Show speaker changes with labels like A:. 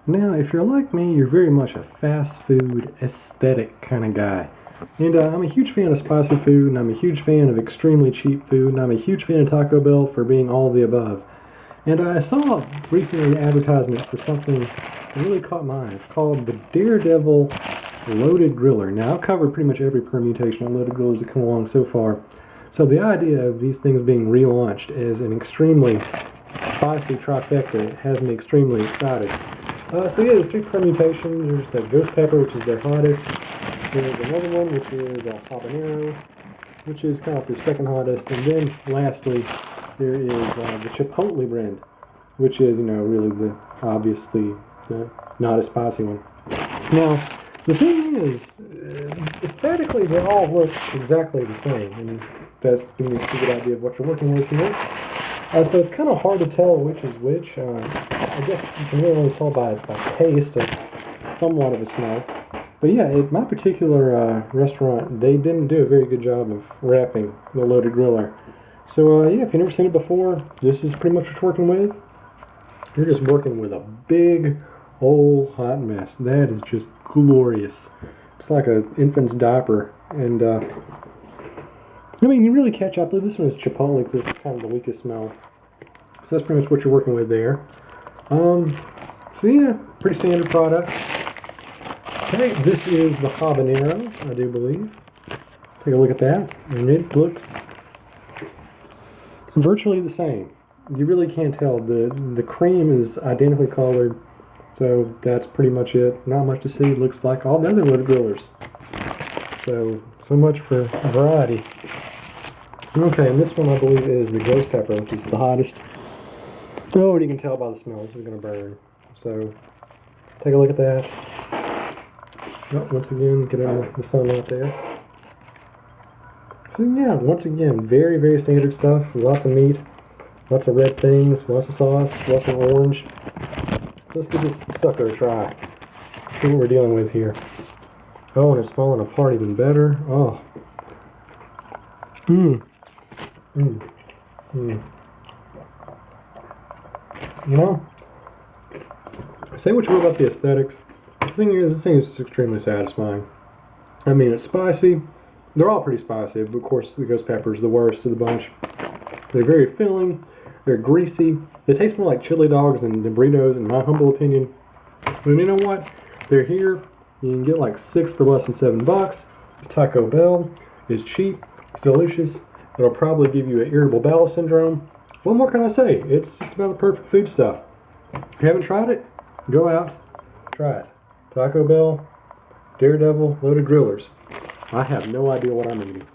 A: Now, if you're like me, you're very much a fast food aesthetic kind of guy. And I'm a huge fan of spicy food, and I'm a huge fan of extremely cheap food, and I'm a huge fan of Taco Bell for being all of the above. And I saw recently an advertisement for something that really caught my eye. It's called the Daredevil Loaded Griller. Now, I've covered pretty much every permutation of loaded grillers that come along so far. So the idea of these things being relaunched as an extremely spicy trifecta has me extremely excited. So yeah, there's 3 permutations. There's a ghost pepper, which is their hottest. There's another one, which is a habanero, which is kind of their second hottest. And then lastly, there is the Chipotle brand, which is, really the obviously not a spicy one. Now, the thing is, aesthetically, they all look exactly the same, and that's giving you a good idea of what you're working with here. So it's kind of hard to tell which is which. I guess you can really only tell by taste and somewhat of a smell. But yeah, at my particular restaurant, they didn't do a very good job of wrapping the loaded griller. So yeah, if you've never seen it before, this is pretty much what you're working with. You're just working with a big old hot mess. That is just glorious. It's like an infant's diaper. And I mean, you really catch up. I believe this one is Chipotle because it's kind of the weakest smell. So that's pretty much what you're working with there. So yeah, pretty standard product. Okay, this is the habanero, I do believe. Take a look at that, and it looks virtually the same. You really can't tell. The cream is identically colored, so that's pretty much it. Not much to see. It looks like all the other loaded grillers. So much for variety. Okay, and this one I believe is the ghost pepper, which is the hottest. Oh, and you can tell by the smell, this is going to burn. So, take a look at that. Oh, once again, get out the sun out there. So yeah, once again, very, very standard stuff. Lots of meat, lots of red things, lots of sauce, lots of orange. Let's give this sucker a try. See what we're dealing with here. Oh, and it's falling apart even better. Oh. Say what you will about the aesthetics. The thing is, this thing is just extremely satisfying. I mean, it's spicy. They're all pretty spicy, but of course, the ghost pepper is the worst of the bunch. They're very filling. They're greasy. They taste more like chili dogs than burritos, in my humble opinion. But you know what? They're here. You can get like 6 for less than $7. It's Taco Bell. It's cheap. It's delicious. It'll probably give you an irritable bowel syndrome. What more can I say? It's just about the perfect food stuff. If you haven't tried it, go out, try it. Taco Bell, Daredevil, loaded grillers. I have no idea what I'm eating.